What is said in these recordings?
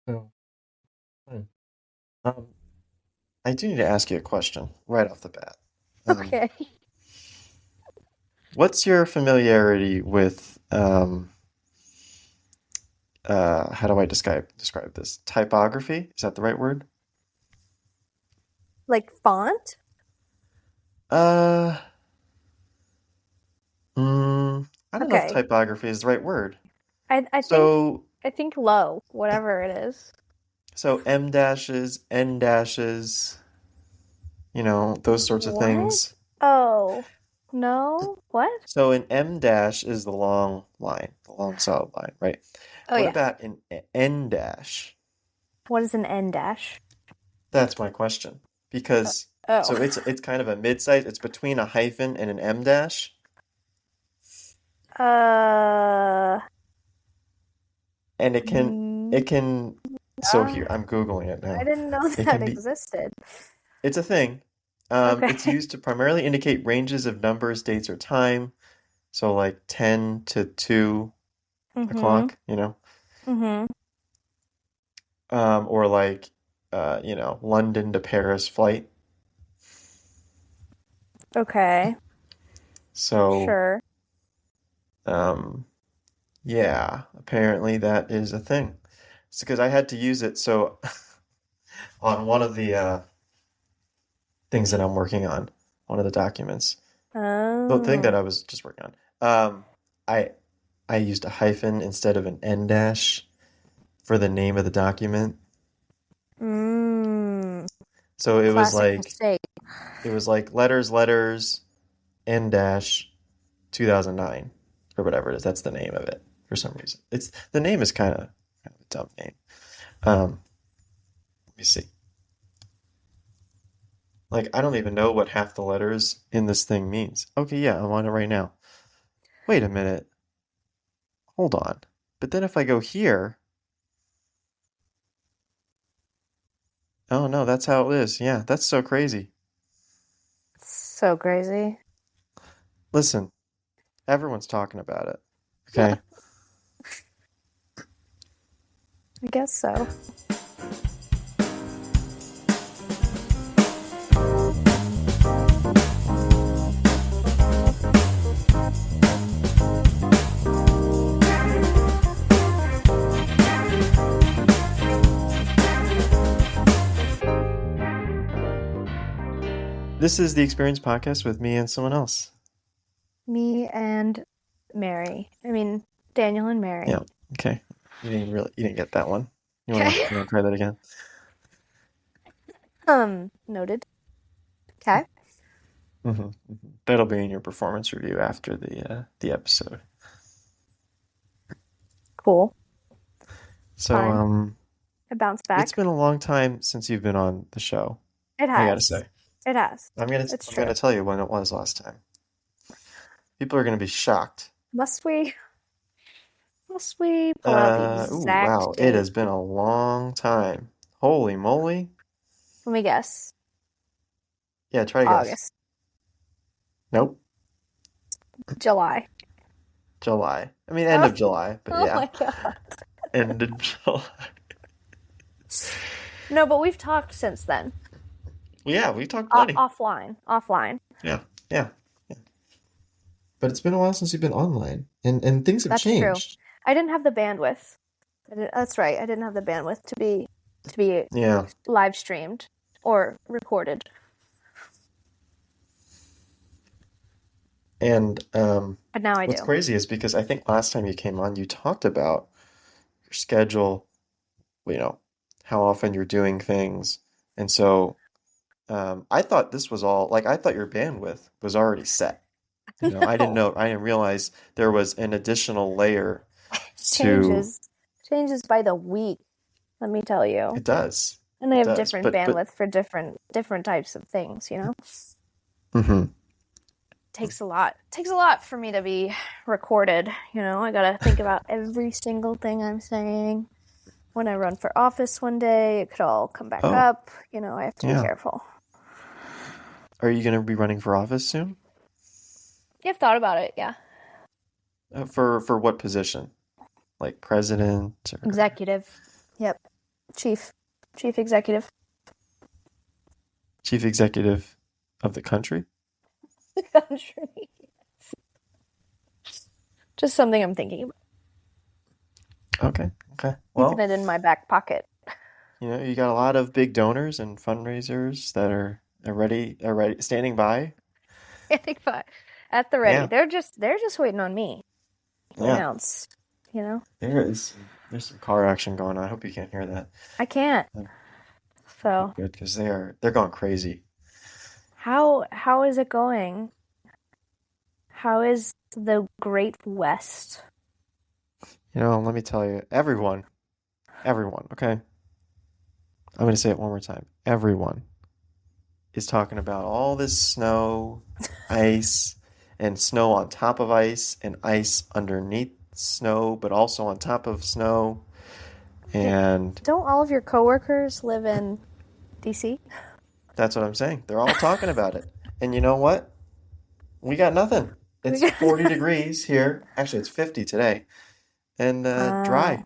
Oh, fine. Um, I do need to ask you a question right off the bat. Um, Okay. what's your familiarity with how do I describe this? Typography? Is that the right word? Like font? Uh, I don't know if Okay. typography is the right word. I think So, I think low, whatever it is. so M dashes, N dashes, those sorts of What? things. Oh, no. What? So an M dash is the long line, the long solid line, right? Oh What yeah. about an N dash? What is an N dash? That's my question. Because Oh. so it's kind of a mid-size, it's between a hyphen and an M dash, Uh, and yeah. it can so here, I'm Googling it I now. didn't know It that can be existed. it's a thing. It's Okay. used to primarily indicate ranges of numbers, dates, or time. So like 10 to 2 Mm-hmm. o'clock, you know, Mm-hmm. or like London to Paris flight. Okay. So Sure. um, yeah, apparently that is a thing. It's because I had to use it. So on one of the things that I'm working on, one of the documents, the thing that Oh. I was just working on, I I used a hyphen instead of an N dash for the name of the document. Mm. So Classic mistake. it was like letters, N dash 2009 or whatever it is. That's the name of it for some reason. It's the name is kind of a dumb name. Um, let me see. Like I don't even know what half the letters in this thing means. Okay, yeah, I'm on it right now. Wait a minute. Hold on. But then if I go here, oh no, that's how it is. Yeah, that's so crazy. So crazy. Listen, everyone's talking about it. Okay. I guess so. This is the Experience Podcast with me and someone else. Me and Mary. I mean, Daniel and Yeah. Mary. Okay. You didn't get that one. Okay. You wanna try that again? Noted. Okay. That'll be in your performance review after the episode. Cool. So, Fine. I bounced it's back. been a long time since you've been on the show, It I gotta has. say. It has. It's I'm true. gonna tell you when it was last time. People are gonna be shocked. Must we? Must we pull out the Ooh, exact wow, it date? has been a long time. Holy moly. Let me guess. Yeah, try to guess. August. Nope, July. July. I mean, end Oh, of July, but oh yeah, my God. end of July. No, but we've talked since then. Yeah, we talked plenty. Offline. Offline. Yeah, yeah, yeah. But it's been a while since you've been online, and things have That's true. changed. I didn't have the bandwidth. That's right. I didn't have the bandwidth to be Yeah, live streamed or recorded. and But now I what's do. crazy is because I think last time you came on, you talked about your schedule, you know, how often you're doing things. And so I thought this was all like I thought your bandwidth was already set. No. I didn't realize there was an additional layer to Changes. Changes by the week, let me tell you. it does. And they It have does. different But bandwidth for different types of things, you know? mhm. Takes a lot for me to be recorded, you know? I gotta think about every single thing I'm saying. When I run for office one day, it could all come back Oh, up. You know, I have to be yeah. careful. Are you going to be running for office soon? You've thought about it, yeah. For what position? Like president or Executive. Yep. Chief. Chief executive. Chief executive of the country? The country. Just something I'm thinking about. Okay. Okay. Keeping Well, it in my back pocket. you got a lot of big donors and fundraisers that are ready, standing by. I think fine. At the ready. Yeah. They're just waiting on me to Yeah. announce, you know? There's some car action going on. I hope you can't hear that. I can't. Uh, Okay, So good, because they're going crazy. how is it going? How is the Great West? Let me tell you, everyone, okay? I'm going to say it one more time. Everyone is talking about all this snow, ice, and snow on top of ice, and ice underneath snow, but also on top of snow. D And don't all of your coworkers live in DC? that's what I'm saying. They're all talking about it. And you know what? We got nothing. We It's got 40 degrees here. Actually, it's 50 today, and Wow. dry.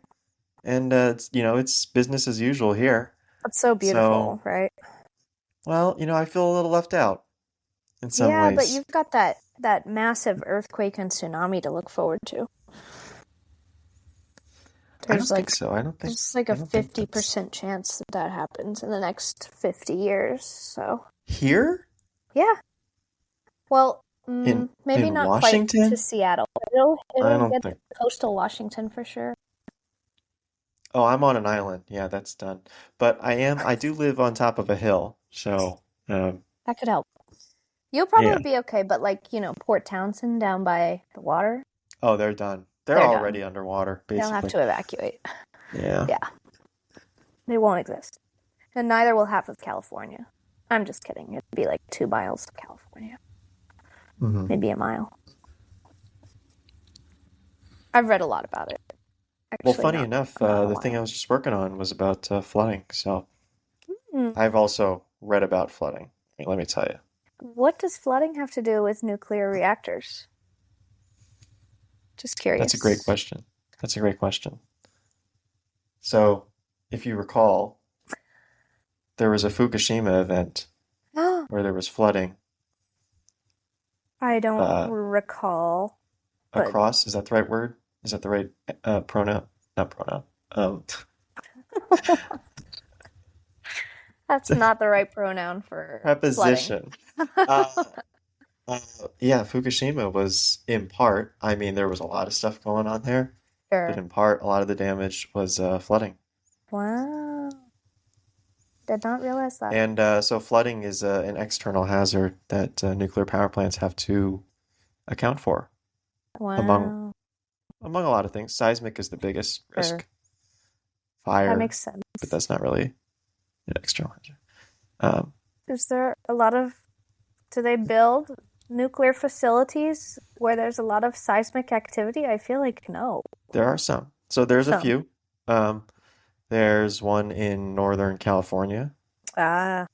And it's business as usual here. That's so So, beautiful, right? well, I feel a little left out in some Yeah, but ways. you've got that massive earthquake and tsunami to look forward to. I There's don't think like so. there's like I a don't think that's 50% chance that that happens in the next 50 years. So, here yeah. Well, maybe in not quite to Washington. Seattle. I It'll don't get to think. coastal Washington for sure. Oh, I'm on an island. Yeah, that's done. But I do live on top of a hill. So, That could help. You'll yeah. probably be okay, but like, Port Townsend down by the water, Oh, they're done. They're they're done. already underwater, They'll have basically. to evacuate. Yeah. Yeah, they won't exist. And neither will half of California. I'm just kidding. It'd be like 2 miles of California, Hmm. maybe a mile. I've read a lot about it. Well, Actually, funny not enough, not a the thing I while. was just working on was about flooding. So Hmm. I've also read about flooding. Let me tell you. What does flooding have to do with nuclear reactors? Just That's a great curious. question. That's a great question. So, if you recall, there was a Fukushima event where there was flooding I don't uh, recall, but across. Is that the right word? Is that the right pronoun? Not pronoun. Um, that's not the right pronoun for flooding. preposition. Uh, uh, yeah, Fukushima was in part. I mean, there was a lot of stuff going on there, but Sure. in part, a lot of the damage was flooding. Wow. Did not realize that. And so, flooding is an external hazard that nuclear power plants have to account for, among Wow. among a lot of things. Seismic is the biggest Sure. risk. That Fire, makes but sense. that's not really an external hazard. Um, Is there a lot of, do they build nuclear facilities where there's a lot of seismic activity? I feel like no. there are some. So there's a Some. few. Um, there's one in Northern California. Ah,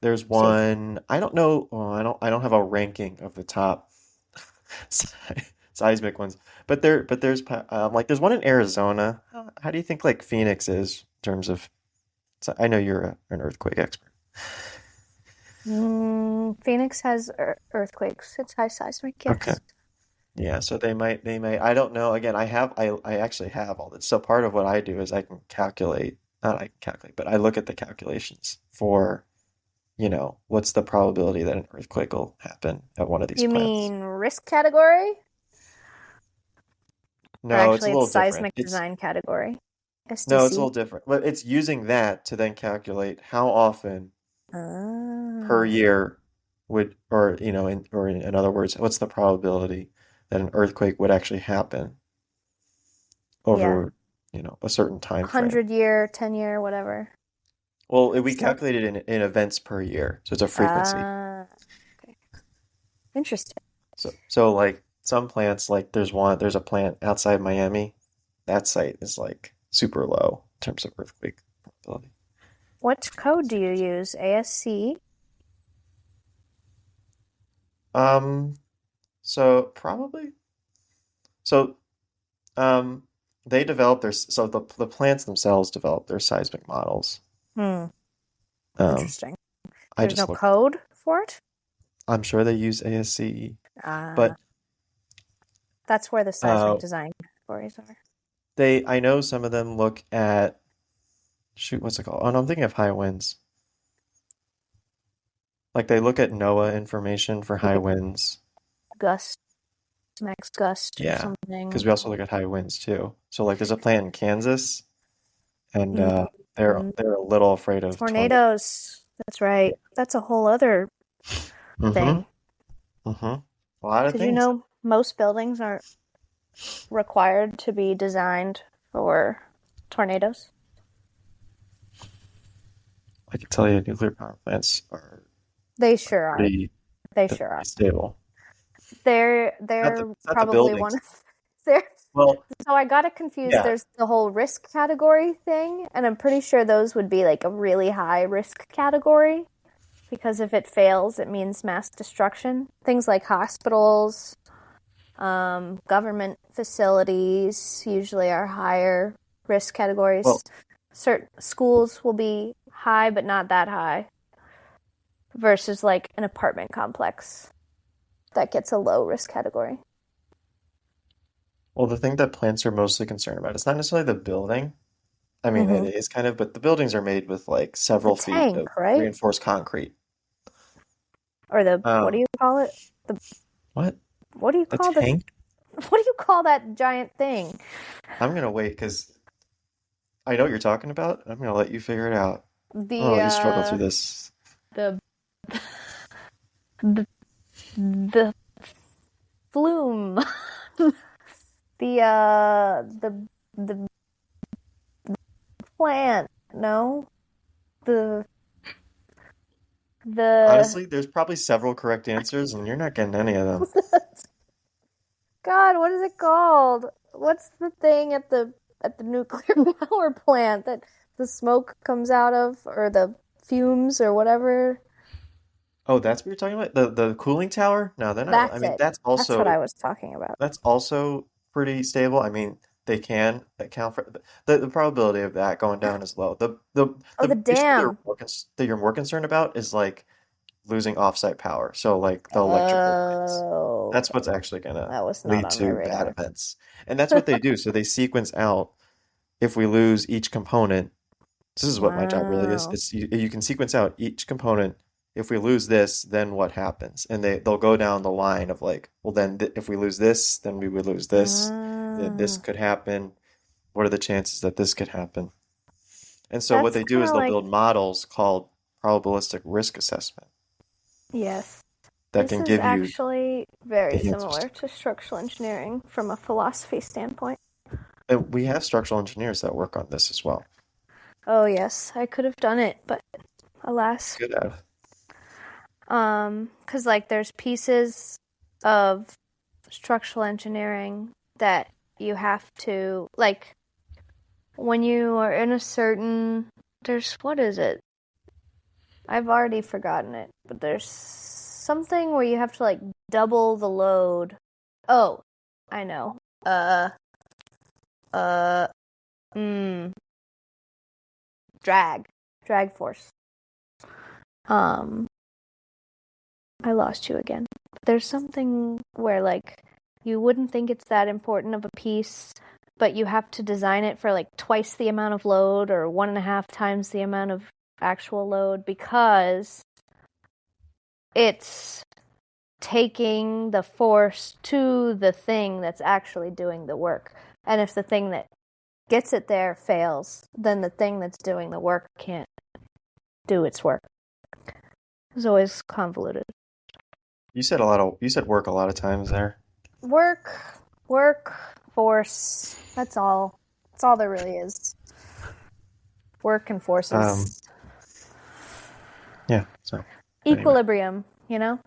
There's see. one. I don't know. Oh, I don't have a ranking of the top seismic ones, but there's like there's one in Arizona. How do you think like Phoenix is in terms of? So I know you're an earthquake expert. Phoenix has earthquakes. It's high seismic, Okay. yes. Yeah, so they may I don't know. Again, I actually have all this. So part of what I do is I can calculate, not I can calculate, but I look at the calculations for, what's the probability that an earthquake will happen at one of these You plants. mean risk category? Or No, it's a actually, it's little different. seismic design category. No, it's a little SDC. different. But it's using that to then calculate how often per Ah, year would, or in other words, what's the probability that an earthquake would actually happen yeah. over, a certain time frame. 100-year, 10-year, whatever. Well, we So, calculate it in events per year, so it's a frequency. ah, okay. Interesting. So like some plants, like there's a plant outside Miami. That site is like super low in terms of earthquake probability. What code do you use? ASC? Um, so probably, so um, they develop so the plants themselves develop their seismic models. Hmm. Um, Interesting. I There's just no looked. code for it? I'm sure they use ASCE, Uh, but that's where the uh, seismic design categories are. I know some of them look at, shoot, what's it called? Oh, no, I'm thinking of high winds. Like they look at NOAA information for high winds. Gust, max gust or Yeah, because something. we also look at high winds too. So like there's a plant in Kansas, and Mm, they're a little afraid of tornado. tornadoes. That's right. That's a whole other Mm-hmm. thing. Mm-hmm. A lot of Did you things. know most buildings aren't required to be designed for tornadoes? I can tell you nuclear power plants are They sure are. pretty They they're sure are. pretty stable. They're Not the they're it's not the probably one buildings. of they're Well, so I got it confused. yeah. There's the whole risk category thing, and I'm pretty sure those would be like a really high risk category because if it fails, it means mass destruction. Things like hospitals, government facilities usually are higher risk categories. Well, Certain schools will be high, but not that high, versus like an apartment complex that gets a low risk category. the thing that plants are mostly concerned about, it's not necessarily the building. I mean, it Mm-hmm. is kind of, but the buildings are made with like The several feet tank, of right? reinforced concrete. Or the what do Um, you call it? The what? what do you The call the tank? what do you call that giant thing? I'm gonna wait because I know what you're talking about. I'm gonna let you figure it out. I'm gonna The let you struggle through this. the the the flume. The plant. No. The the Honestly, there's probably several correct answers, and you're not getting any of them. God, what is it called? What's the thing at the nuclear power plant that the smoke comes out of or the fumes or whatever? Oh, that's what you're talking about? The cooling tower? No, they're not. I That's mean, it. That's what I was talking about. that's also pretty stable. I mean, they can account for the probability of that going down is low. Oh, the The issue dam. that you're more concerned about is like losing offsite power. So like the electrical lines. Oh, That's what's okay. actually gonna That was not lead on my to bad radar. events. And that's what they do. So they sequence out if we lose each component. This is what my job really is. Wow. It's you can sequence out each component. If we lose this, then what happens? And they'll go down the line of like, well, then th if we lose this, then we would lose this. Then this Ah, could happen. What are the chances that this could happen? And so what that's they do kind is of they'll like, build models called probabilistic risk assessment yes. that This can is give you actually very the answers to similar to structural engineering from a philosophy standpoint. and we have structural engineers that work on this as well. Oh, yes, I could have done it, but alas. Could have. 'Cause like there's pieces of structural engineering that you have to like when you are in a certain there's what is it? I've already forgotten it, but there's something where you have to like double the load. Oh, I know. Uh, uh, mm, drag, drag force. Um, I lost you again. There's something where like you wouldn't think it's that important of a piece, but you have to design it for like twice the amount of load or 1.5 times the amount of actual load because it's taking the force to the thing that's actually doing the work. And if the thing that gets it there fails, then the thing that's doing the work can't do its work. It's always convoluted. You said work a lot of times there. Work, work, force. That's all. That's all there really is. Work and Um, forces. yeah, so anyway. Equilibrium, you know?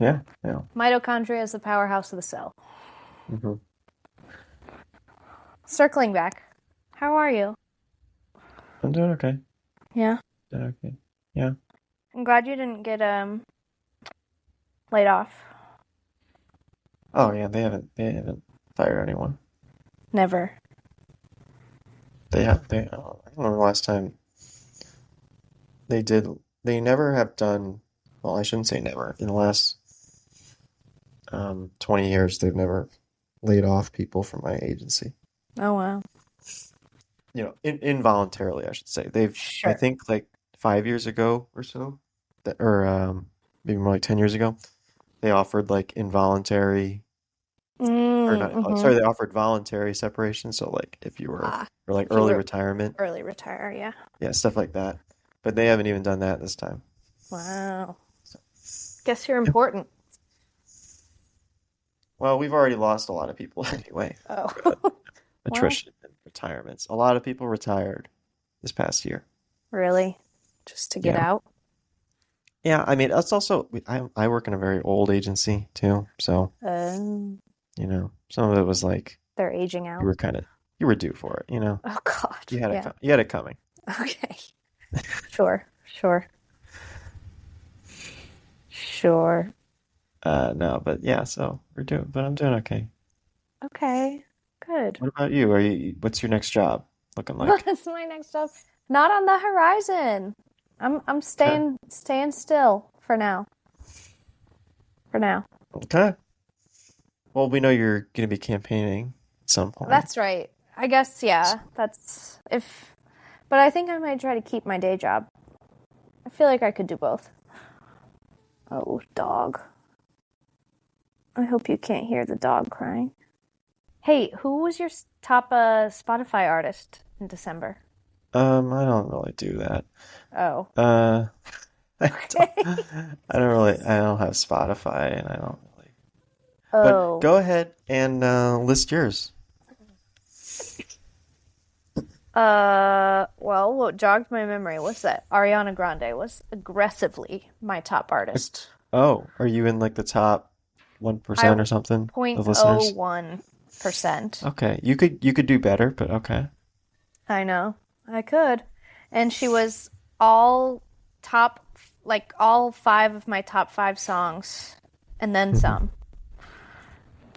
Yeah, yeah. Mitochondria is the powerhouse of the cell. Hmm. Circling back. How are you? I'm doing okay. Yeah. Doing okay. Yeah. I'm glad you didn't get laid off. Oh yeah, they haven't fired anyone. Never. I don't remember the last time they did. They never have done. Well, I shouldn't say never. In the last 20 years, they've never laid off people from my agency. Oh wow. Involuntarily, I should say. I Sure. think like 5 years ago or so, or maybe more like 10 years ago, they offered like involuntary, or not, Mm-hmm. sorry, they offered voluntary separation. So like if you were, Ah, or like if you early were retirement, early retire, yeah. yeah, stuff like that. But they haven't even done that this time. Wow. So, Guess you're yeah. important. Well, we've already lost a lot of people anyway. Oh. Well, Attrition and retirements. A lot of people retired this past year. really? Just to get Yeah. out? Yeah, I mean, that's also, I work in a very old agency too. So, Um, some of it was like they're aging you out. were kind of, you were due for it, Oh God. you had it, Yeah. you had it coming. Okay. Sure. Sure. Sure. No, but yeah, so but I'm doing okay. Okay. Good. What about you? What's your next job looking like? What's my next job? Not on the horizon. I'm Okay. staying still for now. For now. Okay. Well, we know you're going to be campaigning at some point. That's right. I guess yeah. That's if but I think I might try to keep my day job. I feel like I could do both. Oh, dog. I hope you can't hear the dog crying. Hey, who was your top Spotify artist in December? I don't really do that. Oh. Uh, Okay. I don't have Spotify and I don't really, but Oh. go ahead and list yours. Well, what jogged my memory was that Ariana Grande was aggressively my top artist. Oh, are you in like the top I 1% or something of listeners? 0.01%. Okay, you could do better, but okay. I know. I could. And she was all top, like all five of my top five songs, and then Mhm.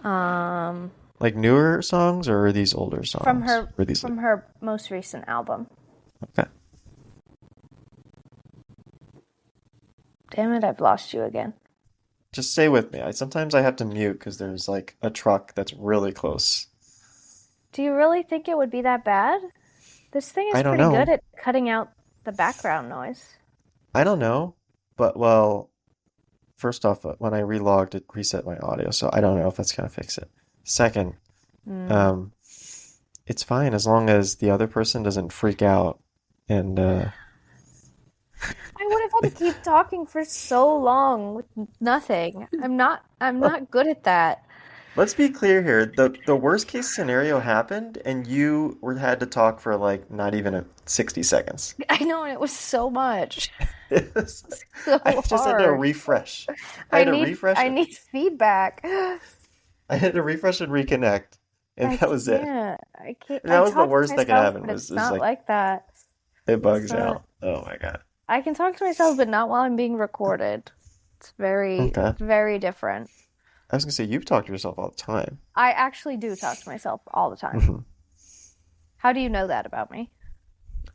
some. Um, Like newer songs or are these older from songs? her Or these from her most recent album. okay. Damn it, I've lost you again. Just stay with me. Sometimes I have to mute because there's like a truck that's really close. Do you really think it would be that bad? This thing I is don't pretty good know. at cutting out the background noise. I don't know. But well, first off, when I relogged, it reset my audio, so I don't know if that's gonna fix it. Second, Hmm. um, it's fine as long as the other person doesn't freak out and I would have had to keep talking for so long with nothing. I'm not good at that. let's be clear here. The worst case scenario happened and had to talk for like not even 60 seconds. I know, and it was so much. It was- I So just had to hard. refresh. I had to refresh I it. need feedback. I had to refresh and reconnect, and I that was it. can't. I can't. And I that was the talk to worst that could myself, happen but was it's is not like like that. it It's bugs not. out. Oh my God. I can talk to myself, but not while I'm being recorded. It's Okay. very different. I was gonna say you've talked to yourself all the time. I actually do talk to myself all the time. Mhm. How do you know that about me?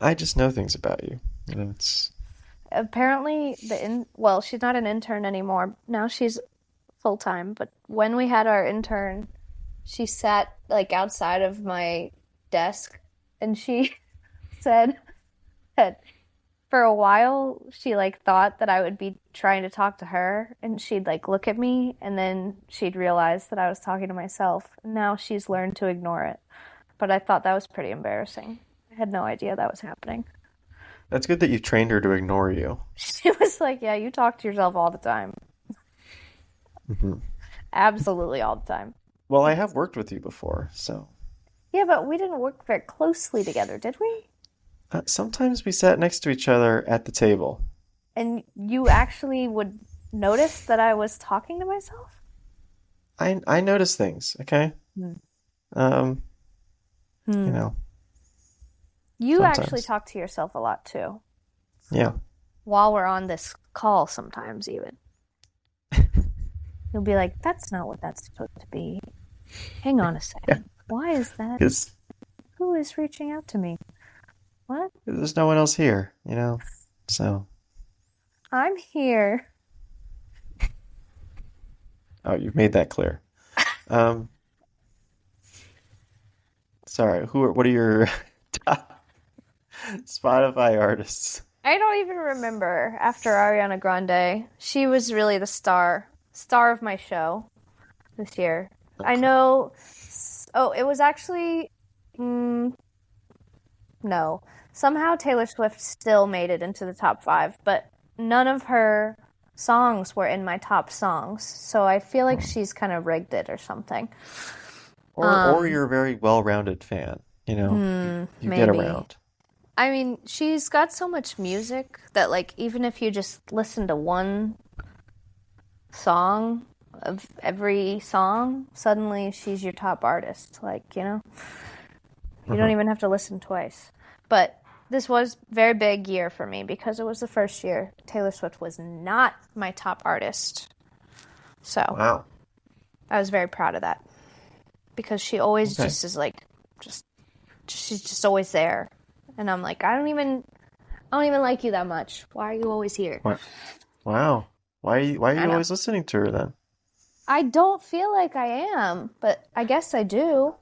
I just know things about you. It's Apparently, well, she's not an intern anymore. Now she's full time. But when we had our intern, she sat like outside of my desk, and she said that for a while she like thought that I would be trying to talk to her, and she'd like look at me, and then she'd realize that I was talking to myself. Now she's learned to ignore it. But I thought that was pretty embarrassing. I had no idea that was happening. that's good that you trained her to ignore you. She was like, "Yeah, you talk to yourself all the time. Mhm. Absolutely all the time." Well, I have worked with you before, so Yeah, but we didn't work very closely together, did we? sometimes we sat next to each other at the table. And you actually would notice that I was talking to myself? I notice things, okay? Hmm. Um, you Hmm. know, You actually sometimes. talk to yourself a lot too, Yeah. while we're on this call sometimes even. You'll be like, that's not what that's supposed to be. Hang on a Yeah, second. Why is that? because Who is reaching out to me? What? there's no one else here, you know. So, I'm here. oh, you've made that clear. Um, sorry. What are your top Spotify artists? I don't even remember after Ariana Grande. She was really the star of my show this year. I Okay. know. Oh, it was actually. Mm, no. Somehow Taylor Swift still made it into the top five, but none of her songs were in my top songs. So I feel like Hmm. she's kind of rigged it or something. Or you're a very well-rounded fan, you know. You get Maybe. around. I mean, she's got so much music that, like, even if you just listen to one song of every song, suddenly she's your top artist. Like, you don't Hmm. even have to listen twice. But this was a very big year for me because it was the first year Taylor Swift was not my top artist. So Wow. I was very proud of that because she always Okay. just is like, just she's just always there. And I'm like, I don't even like you that much. Why are you always here? Wow. Wow. Why are I you know. always listening to her then? I don't feel like I am, but I guess I do Do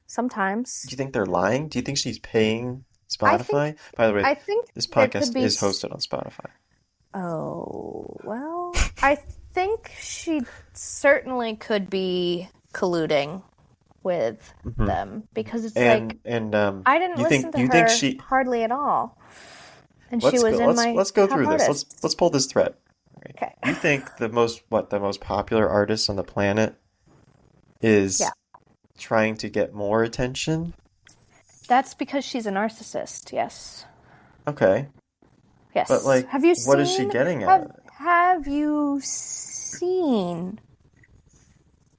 sometimes. you think they're lying? Do you think she's paying I think Spotify? By the way, I think this there could podcast be is hosted on Spotify. Oh, well, I think she certainly could be colluding with Hmm. them because it's like I didn't you listen think to you think her she hardly at all, and she was in my let's go top through this. artists. Let's pull this thread. Okay. Okay. You think the most popular artist on the planet Yeah. is trying to get more attention? That's because she's a narcissist. Yes. Okay. But Yes. like what is she getting out Have of it? have you seen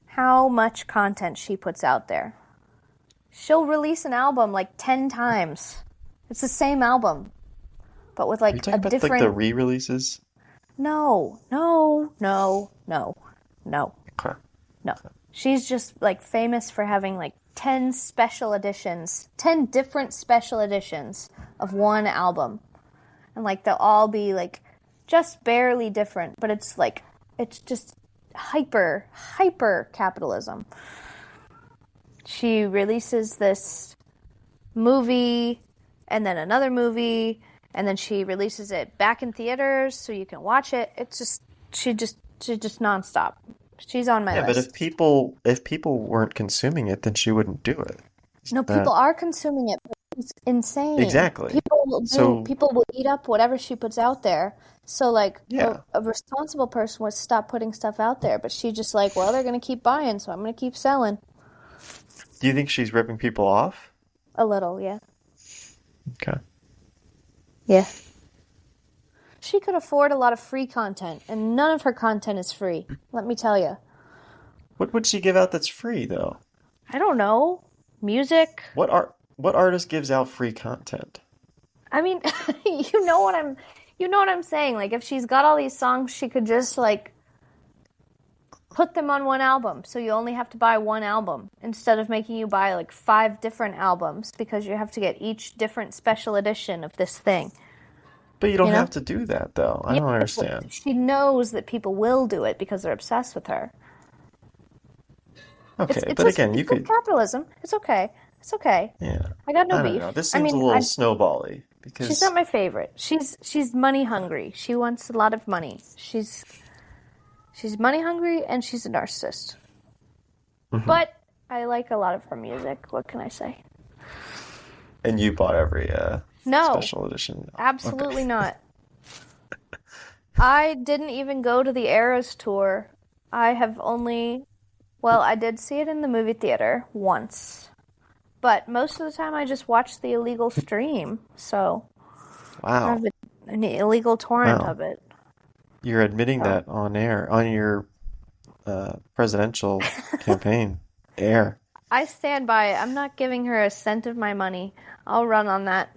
how much content she puts out there? She'll release an album like 10 times. It's the same album, but with Are you like a talking about like the different. re-releases? No, no, no, no, no, Okay. no. She's just like famous for having like 10 special editions, 10 different special editions of one album. And like they'll all be like just barely different, but it's just hyper capitalism. She releases this movie and then another movie and then she releases it back in theaters so you can watch it. It's just she just nonstop. She's on my Yeah, but list. if people weren't consuming it, then she wouldn't do it. No, people That are consuming it. But it's insane. exactly. So People will eat up whatever she puts out there. So like yeah. a responsible person would stop putting stuff out there, but she just like, well, they're gonna keep buying, so I'm gonna keep selling. Do you think she's ripping people off? A little, yeah. Okay. Yeah. She could afford a lot of free content, and none of her content is free. Let me tell you. What would she give out that's free though? I don't know. Music. What artist gives out free content? I mean, you know what I'm saying. Like if she's got all these songs, she could just like put them on one album. So you only have to buy one album instead of making you buy like five different albums because you have to get each different special edition of this thing, But you you don't know? have to do that though. I Yeah, don't but understand. she knows that people will do it because they're obsessed with her. Okay, but again, you It's just could capitalism. It's okay. It's okay. yeah. I got no I don't beef. know. This I seems a mean, little snowbally she's because not my favorite. She's money hungry. She wants a lot of money. She's money hungry and she's a narcissist. Mhm. But I like a lot of her music. What can I say? And you bought every No, special edition. Okay. absolutely not. I didn't even go to the Eras tour. I have only, well, I did see it in the movie theater once. But most of the time I just watched the illegal stream. So I have Wow. an illegal torrent Wow. of it. You're admitting So that on air, on your presidential campaign air. I stand by it. I'm not giving her a cent of my money. I'll run on that.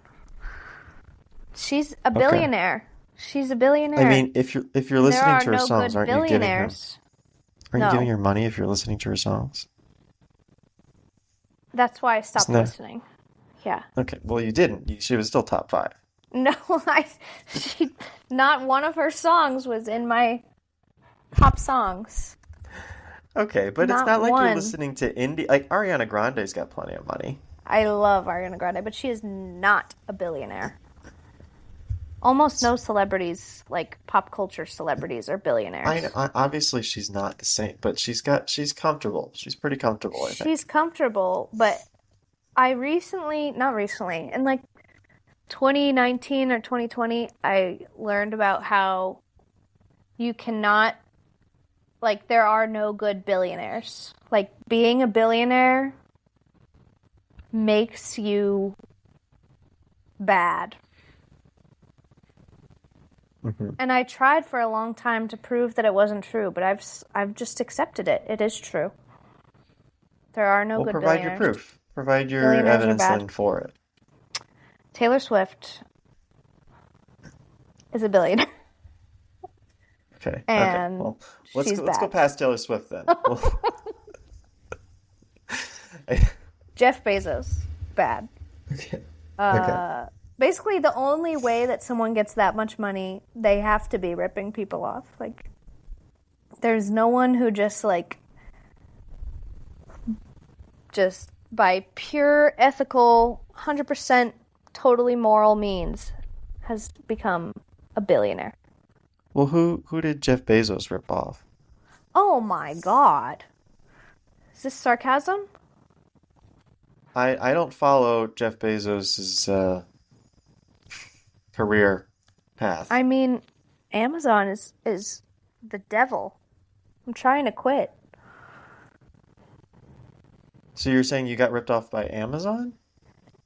She's a Okay. billionaire. She's a I billionaire. mean, if you're There listening are to her no songs, good aren't you giving her billionaires. Are you giving No, her money if you're listening to her songs? that's why I Isn't stopped that listening. Yeah. okay? Well, you didn't. She was still top five. No, she, not one of her songs was in my top songs. Okay, but it's Not not like you're one. listening to indie. Like Ariana Grande's got plenty of money. I love Ariana Grande, but she is not a billionaire. Almost no celebrities, like pop culture celebrities, are billionaires. Obviously she's not the same, but she's comfortable. She's pretty comfortable, I She's think. comfortable, but I recently, not recently, in like 2019 or 2020, I learned about how you cannot, like, there are no good billionaires. Like, being a billionaire makes you bad. Hmm. And I tried for a long time to prove that it wasn't true, but I've just accepted it. It is true. There are no Well, good provide your billionaires. proof. Provide your Billionaires are evidence bad. then for it. Taylor Swift is a billionaire, Okay. Okay. and Well, she's let's go bad. past Taylor Swift then. Well, Jeff Bezos, bad. okay. Okay. Uh, Basically, the only way that someone gets that much money, they have to be ripping people off. Like, there's no one who just like just by pure ethical, 100% totally moral means has become a billionaire. Well, who did Jeff Bezos rip off? Oh my God. Is this sarcasm? I don't follow Jeff Bezos's career path. I mean, Amazon is the devil. I'm trying to quit. So you're saying you got ripped off by Amazon?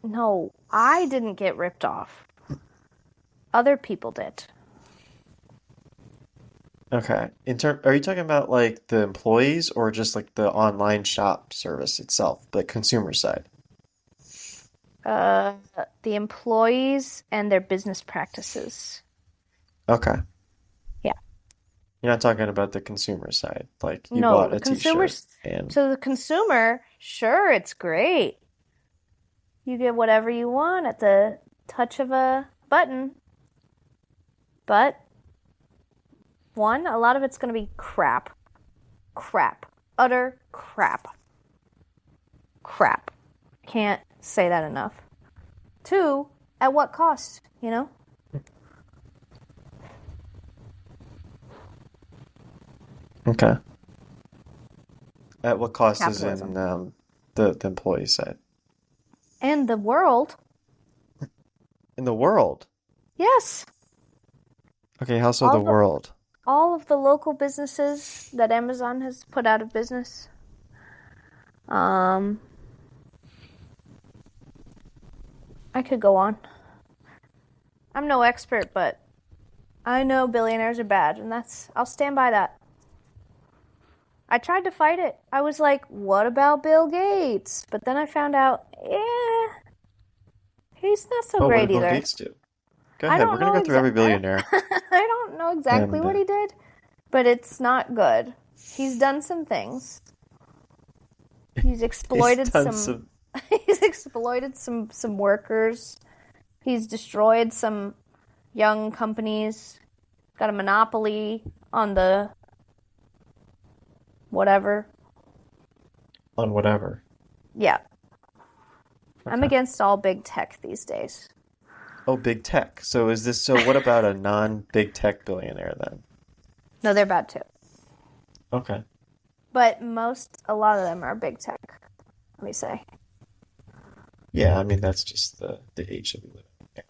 No, I didn't get ripped off. Other people did. Okay. Are you talking about like the employees or just like the online shop service itself, the consumer side? Uh, the employees and their business practices. Okay. Yeah. You're not talking about the consumer side. Like you No, bought the a t-shirt consumers. and To the consumer, sure, it's great. You get whatever you want at the touch of a button. But one, a lot of it's going to be crap. Crap. Utter crap. Crap. Can't say that enough. Two, at what cost, you know? okay. At what cost is Capitalism. in the employee side? And the world, In the world. yes. Okay, how so All the the world? all of the local businesses that Amazon has put out of business. Um, I could go on. I'm no expert, but I know billionaires are bad, and I'll stand by that. I tried to fight it. I was like, what about Bill Gates? But then I found out, yeah, he's not so Oh, what great did Bill either. Gates do? Go I ahead. We're don't gonna know go through every billionaire I don't know exactly and what he did, but it's not good. He's done some things. He's he's exploited done some some. he's exploited some workers. He's destroyed some young companies. Got a monopoly on the whatever. On whatever. Yeah. I'm Okay. against all big tech these days. Oh, big tech. So is this so what about a non-big tech billionaire then? No, they're bad too. Okay. But a lot of them are big tech, let me say. Yeah, I mean that's just the age that we live in now.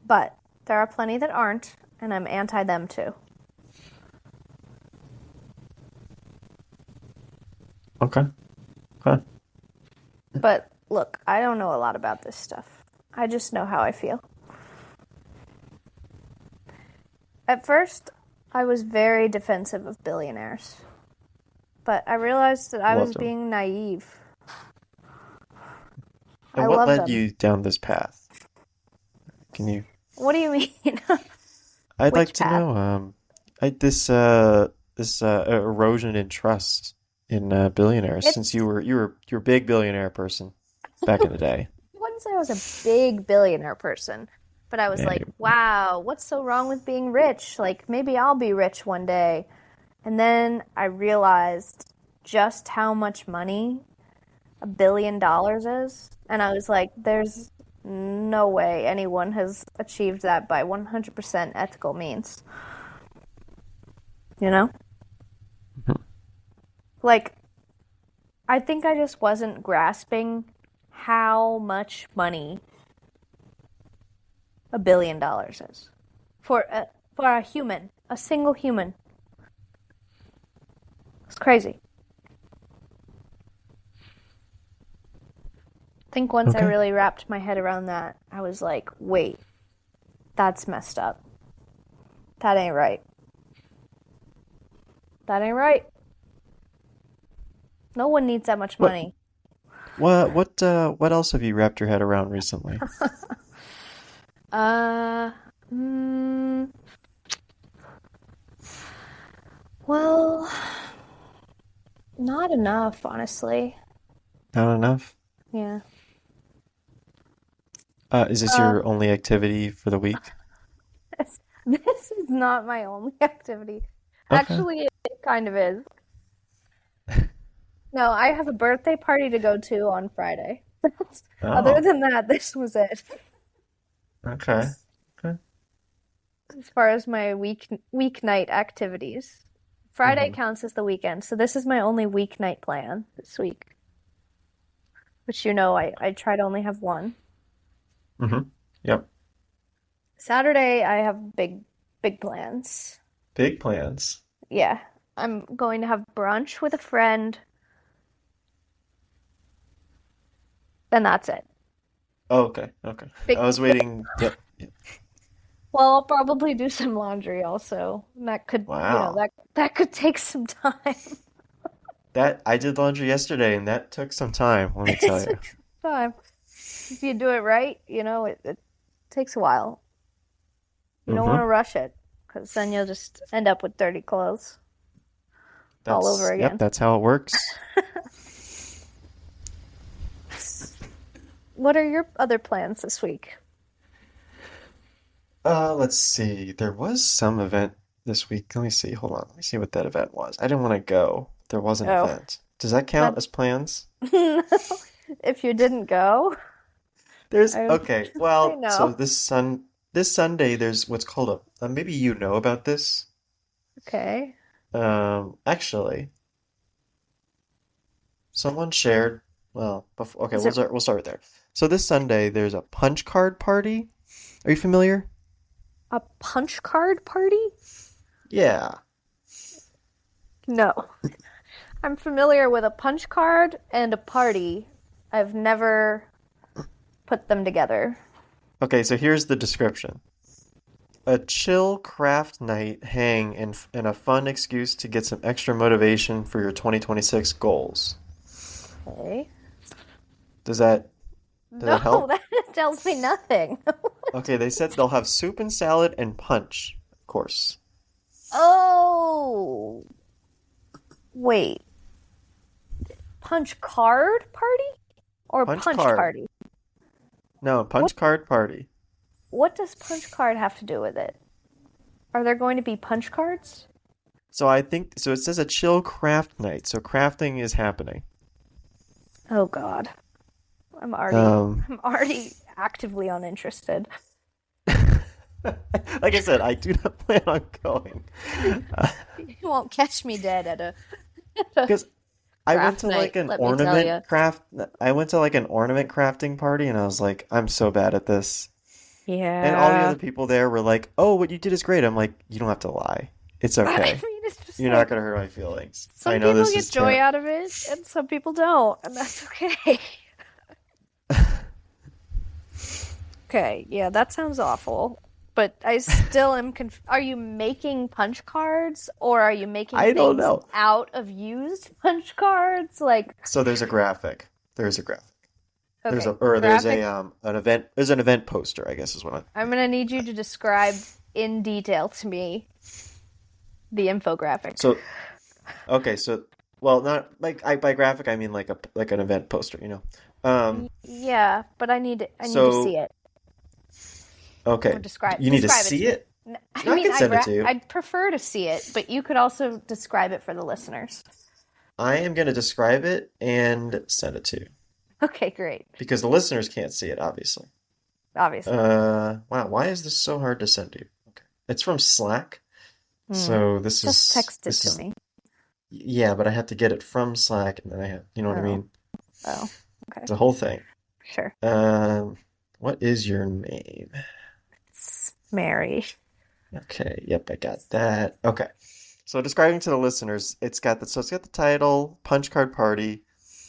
But there are plenty that aren't, and I'm anti them too. Okay. Okay. But look, I don't know a lot about this stuff. I just know how I feel. At first, I was very defensive of billionaires, but I realized that I was Loved him. being naive. I And what love led them. you down this path? Can you What do you mean? I'd like Which to path? know I this this erosion in trust in billionaires since It's you're a big billionaire person back in the day. I wouldn't say I was a big billionaire person, but I was Yeah, like, wow, what's so wrong with being rich? Like, maybe I'll be rich one day. And then I realized just how much money $1 billion is. And I was like, there's no way anyone has achieved that by 100% ethical means. You know? mhm. Like, I think I just wasn't grasping how much money $1 billion is for a human, a single human. It's crazy. I think once I Okay. really wrapped my head around that, I was like, wait, that's messed up. That ain't right. That ain't right. No one needs that much What money. what else have you wrapped your head around recently? Uh, mm, well, not enough, honestly. Not enough? Yeah. Is this Um, your only activity for the week? this is not my only activity. Okay. Actually, it kind of is. No, I have a birthday party to go to on Friday. Other Oh, than that, this was it. okay. Okay. As far as my weeknight activities. Friday Hmm. counts as the weekend, so this is my only weeknight plan this week. Which I try to only have one. Hmm. Yep. Saturday I have big plans. Big plans. Yeah. I'm going to have brunch with a friend, and that's it. Oh, okay. Okay. Big I was waiting. Yep. Well, I'll probably do some laundry also. And that could, Wow. that could take some time. That I did laundry yesterday and that took some time, let me It tell you. took some time. If you do it right, it takes a while. You don't want to Hmm. rush it because then you'll just end up with dirty clothes all over Yep, again. that's how it works. What are your other plans this week? Let's see. There was some event this week. Let me see. Hold on. Let me see what that event was. I didn't want to go. There was an Oh, event. Does that count that as plans? if you didn't go, There's I would okay. say Well, so no. this Sunday there's what's called a maybe you know about this. Okay. Actually, someone shared. Well, before, okay, Is it we'll start there. So this Sunday there's a punch card party. Are you familiar? a punch card party? Yeah. No. I'm familiar with a punch card and a party. I've never put them together. Okay, so here's the description. A chill craft night hang and a fun excuse to get some extra motivation for your 2026 goals. Okay. Does that does No, that help? that tells me nothing. Okay, they said they'll have soup and salad and punch, of course. Oh, wait. Punch card party or Punch punch card. party? No, What punch card party. what does punch card have to do with it? Are there going to be punch cards? So I think so it says a chill craft night. So crafting is happening. Oh God. I'm already Um I'm already actively uninterested. like I said, I do not plan on going. You won't catch me dead at a Because I went craft to like night, an let me tell ornament you. craft. I went to like an ornament crafting party, and I was like, I'm so bad at this. And all the Yeah. other people there were like, "Oh, what you did is great." I'm like, "You don't have to lie. It's I okay. mean, it's just You're not like gonna hurt my feelings. I some know people this get is joy terrible." out of it and some people don't, and that's okay. Okay, yeah, that sounds awful. But I still am Are you making punch cards or are you making I don't things know. out of used punch cards? Like, So there's a graphic. There's a graphic. okay, There's graphic. a an event. There's an event poster, I guess is what I. I'm gonna need you to describe in detail to me The infographic. So okay, so well, not like by graphic I mean like a like an event poster, you know. Yeah, but I need to see So it or okay, you need to describe it to see me. it. I No, I mean, can send it to you. I'd prefer to see it, but you could also describe it for the listeners. I am going to describe it and send it to you Okay, great. because the listeners can't see it, obviously. Obviously. Wow, why is this so hard to send to you? Okay, it's from Slack, Hmm. so Just text it this to is me. yeah, but I have to get it from Slack, and then I have, you know what I Oh, mean? oh, okay. It's a whole thing. Sure. Um, what is your name? It's Mary. Okay, yep, I got that. Okay. So describing to the listeners, it's got the title, Punch Card Party,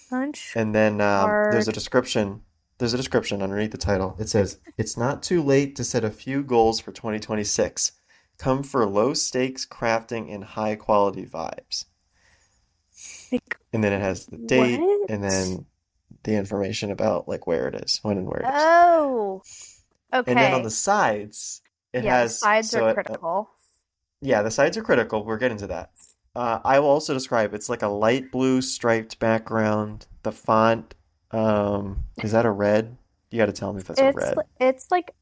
Punch and then there's a card. description. There's a description underneath the title. It says, "It's not too late to set a few goals for 2026. Come for low stakes crafting and high quality vibes." Like, And then it has the date and what? then the information about like where it is, when and where it is. Oh, And then on the okay. sides, it Yeah, the has sides are critical. yeah, the sides are critical. We're getting to that. I will also describe it's like a light blue striped background. The font, is that a red? You got to tell me if that's a red. It's like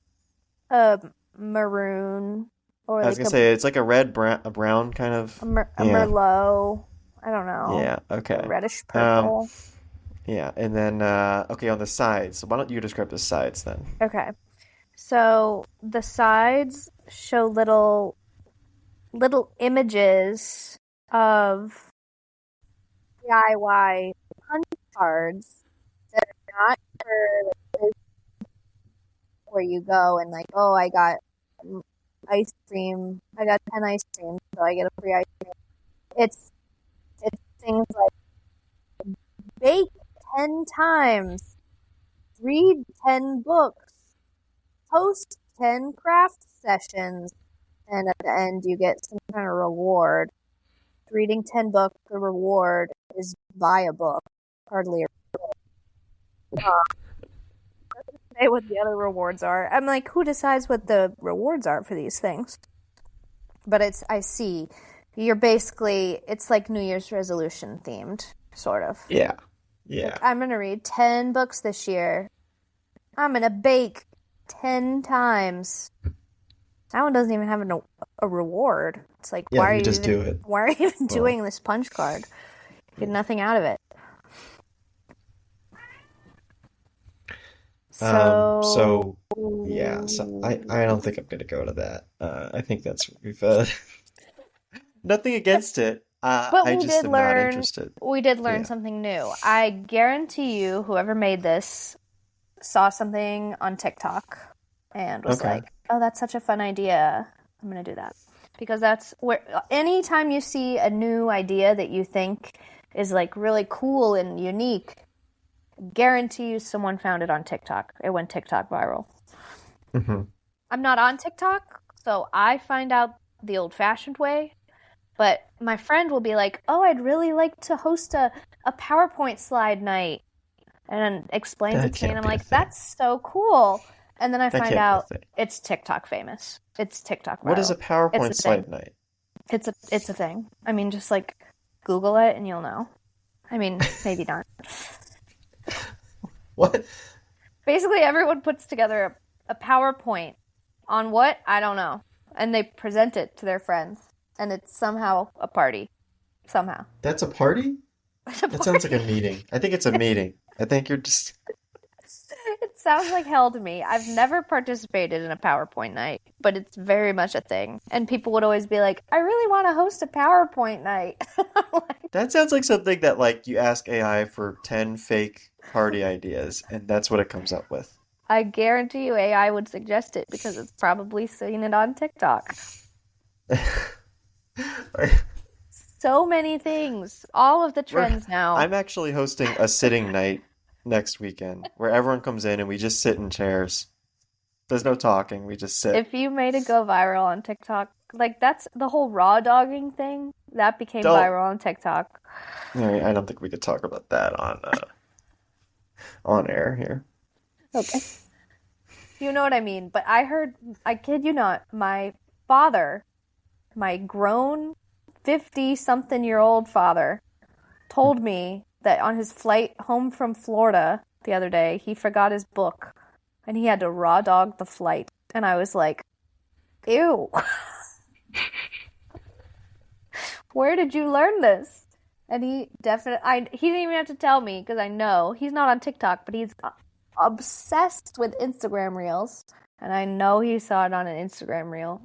a maroon or I was like gonna say it's like a red brown, a brown kind of. a Yeah, merlot. I don't know. yeah, A okay. reddish Um, purple. yeah, and then okay on the sides. So why don't you describe the sides then? Okay. So the sides show little images of DIY punch cards that are not for where you go and like, oh, I got ice cream. I got 10 ice creams, so I get a free ice cream. It's things like bake 10 times, read 10 books, host 10 craft sessions, and at the end you get some kind of reward. Reading 10 books, the reward is buy a book. Hardly a say what the other rewards are. I'm like, who decides what the rewards are for these things? But I see. You're basically, it's like New Year's resolution themed, sort of. Yeah, Like, yeah, I'm going to read 10 books this year. I'm going to bake 10 times. That one doesn't even have a reward. It's like, yeah. You just do it. why are you even Well, doing this punch card? Get yeah. nothing out of it. So, So yeah, so I don't think I'm gonna go to that. I think that's we've nothing against it. but I just am not interested. we did learn Yeah. something new. I guarantee you, whoever made this saw something on TikTok and was Okay. like, "Oh, that's such a fun idea. I'm gonna do that." Because that's where anytime you see a new idea that you think is like really cool and unique, guarantee you someone found it on TikTok. It went TikTok viral. Hmm. I'm not on TikTok, so I find out the old-fashioned way. But my friend will be like, "Oh, I'd really like to host a PowerPoint slide night," and explains That it to me, and can't I'm be a like, thing. "That's so cool." And then I That find can't be a out thing. it's TikTok famous. It's TikTok What is viral. a It's PowerPoint a thing. slide night? It's a thing. I mean, just like Google it and you'll know. I mean, maybe not. What? Basically, everyone puts together a PowerPoint on what? I don't know. And they present it to their friends. And it's somehow a party. Somehow. That's a party? It's a That sounds like a party. meeting. I think it's a meeting. I think you're just It sounds like hell to me. I've never participated in a PowerPoint night, but it's very much a thing. And people would always be like, I really want to host a PowerPoint night. that sounds like something that like you ask AI for 10 fake party ideas and that's what it comes up with. I guarantee you AI would suggest it because it's probably seen it on TikTok. So many things. All of the We're trends now. I'm actually hosting a sitting night next weekend where everyone comes in and we just sit in chairs. There's no talking, we just sit. If you made it go viral on TikTok, like that's the whole raw dogging thing, that became Don't viral on TikTok. I don't think we could talk about that on air here. Okay. You know what I mean? But I kid you not, my father, my grown 50-something-year-old father told me that on his flight home from Florida the other day, he forgot his book and he had to raw dog the flight. And I was like, ew, where did you learn this? And he didn't even have to tell me because I know he's not on TikTok, but he's obsessed with Instagram Reels. And I know he saw it on an Instagram Reel.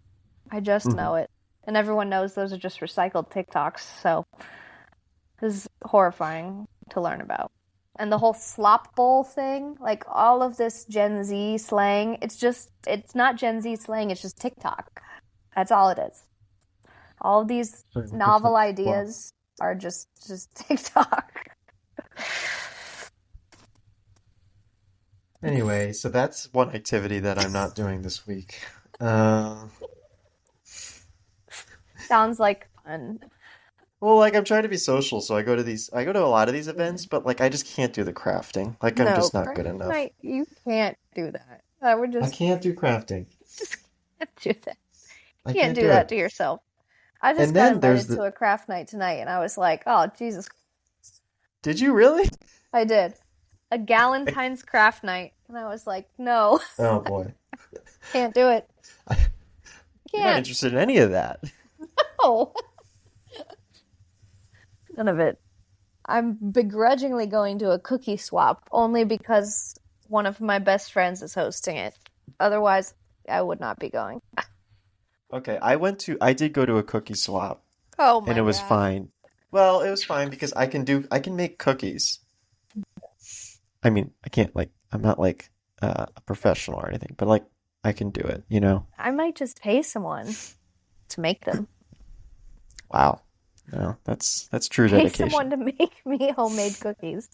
I just Hmm. know it. And everyone knows those are just recycled TikToks, so this is horrifying to learn about. And the whole slop bowl thing, like all of this Gen Z slang, it's not Gen Z slang, it's just TikTok. That's all it is. All of these Sorry, what the novel fuck? Wow. ideas are just TikTok. Anyway, so that's one activity that I'm not doing this week. Uh, Sounds like fun. well, like I'm trying to be social, so I go to a lot of these events, but like I just can't do the crafting. Like I'm No, just not good craft enough. night, you can't do that. I would I just can't do crafting. can't do that. I Can't can't do do that it. to yourself. I just And got then there's invited the, to a craft night tonight, and I was like, oh, Jesus. did you really? I did. A Galentine's craft night. And I was like, no, Oh boy. can't do it. You're not Can't. interested in any of that. No. None of it. I'm begrudgingly going to a cookie swap only because one of my best friends is hosting it. Otherwise, I would not be going. Okay, I did go to a cookie swap Oh and it my was God. fine. Well, it was fine because I can make cookies. I mean, I can't like I'm not like a professional or anything, but like I can do it, you know? I might just pay someone to make them. Wow. No, that's true Pay someone dedication. to make me homemade cookies.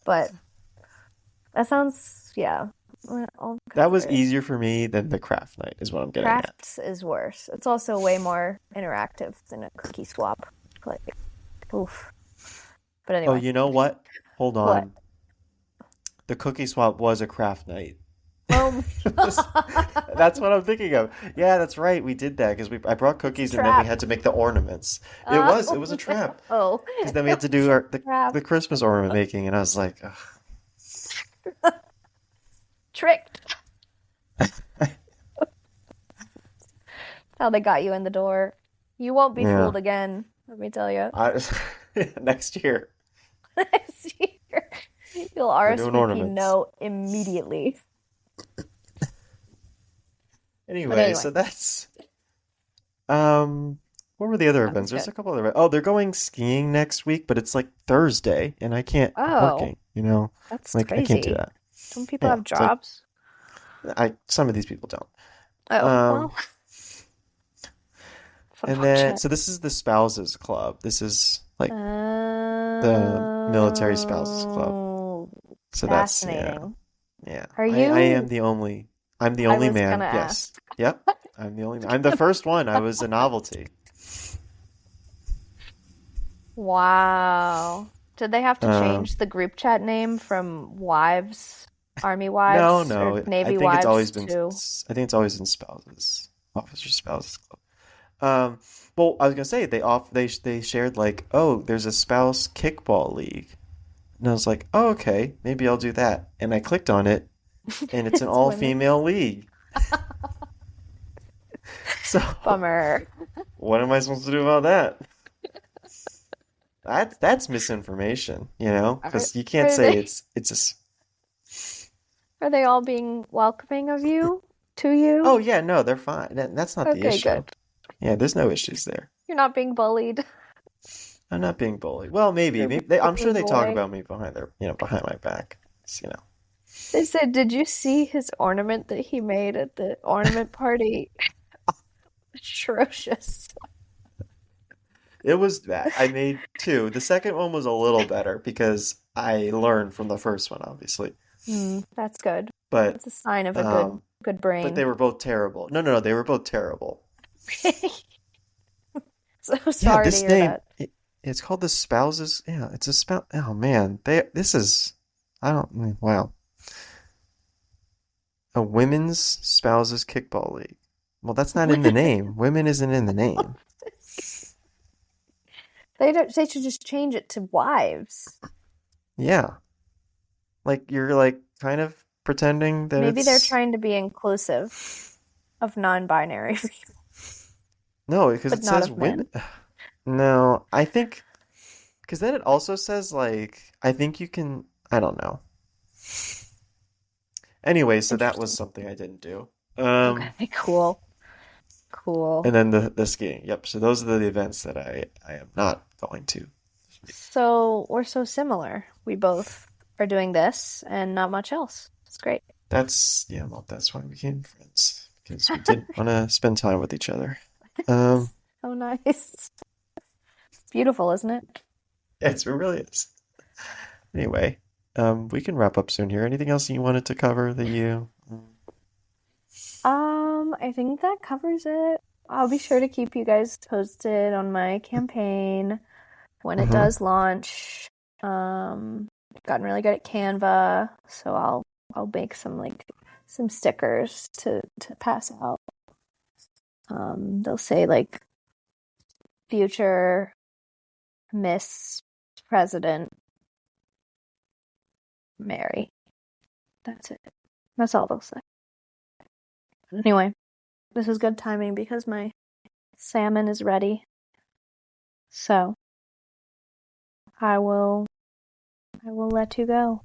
But that sounds, yeah, well, I'll That cover was it. easier for me than the craft night is what I'm getting at. Crafts is worse. It's also way more interactive than a cookie swap. Like, oof. But Oh, anyway, you know what? Hold what? on. The cookie swap was a craft night. Oh, That's what I'm thinking of. Yeah, that's right. We did that because we I brought it's a cookies and then we trap. had to make the ornaments. It was a Oh trap no, because then we it had to was do a the trap. Christmas ornament making and I was like, ugh. Tricked. How they got you in the door. You won't be Yeah. fooled again, let me tell you. I next year Next year, you'll we're doing RSVP ornaments. no immediately. But Anyway, anyway, so that's um what were the other events? sounds There's good. a couple other oh, they're going skiing next week, but it's like Thursday and I'm Oh, working, you know? that's Like I can't do crazy. that. Don't people Yeah. have It's like jobs? I some of these people don't. Oh, Um well, it's and then unfortunate. so this is the spouses club. This is like the military spouses club. Oh, So that's yeah. fascinating. Yeah. Are I am you? the only I'm the I only was gonna man. Yes. ask. Yep. I'm the first one. I was a novelty. Wow. Did they have to Um change the group chat name from wives, army no, wives, or no. navy wives to? I think it's always been spouses. Officer spouses club. Um well, I was gonna say they shared like, oh, there's a spouse kickball league. And I was like, oh, okay, maybe I'll do that. And I clicked on it and it's an It's women. all-female league. So Bummer. what am I supposed to do about that? That's misinformation, you know, Are, because you can't are say they it's a are they all being welcoming of you to oh you? yeah, no, they're fine. That's not the Okay, issue. good. Yeah, there's no issues there. You're not being bullied. I'm not being bullied. Well, You're maybe being I'm a sure good they talk boy. about me behind behind my back. You know, They said, "Did you see his ornament that he made at the ornament party?" Atrocious. it was bad. I made two. The second one was a little better because I learned from the first one, obviously. That's good. But That's a sign of a um, good but they brain. were both terrible. No, they were both terrible. So Yeah, sorry to this hear name that. it's called the Spouses. Yeah, it's a spouse. Oh man, they this is I don't wow. A women's spouses kickball league. Well, that's not in the name. Women isn't in the name. They should just change it to wives. Yeah. Like you're like kind of pretending that Maybe they're it's trying to be inclusive of non-binary people, no, because but it not says of women. men. No, I think because then it also says like I think you can I don't know. Anyway, so that was Interesting. something I didn't do. Okay, cool. Cool. And then the skiing. Yep. So those are the events that I am not going to. So we're so similar. We both are doing this and not much else. It's great. That's yeah, well, that's why we became friends because we did want to spend time with each other. Um, So nice. It's beautiful, isn't it? yes, it really is. Anyway, we can wrap up soon here. Anything else you wanted to cover that you? I think that covers it. I'll be sure to keep you guys posted on my campaign when it Mm-hmm. does launch. I've gotten really good at Canva, so I'll make some stickers to pass out. They'll say like future Miss President Mary. That's it. That's all they'll say. Anyway, this is good timing because my salmon is ready. So I will let you go.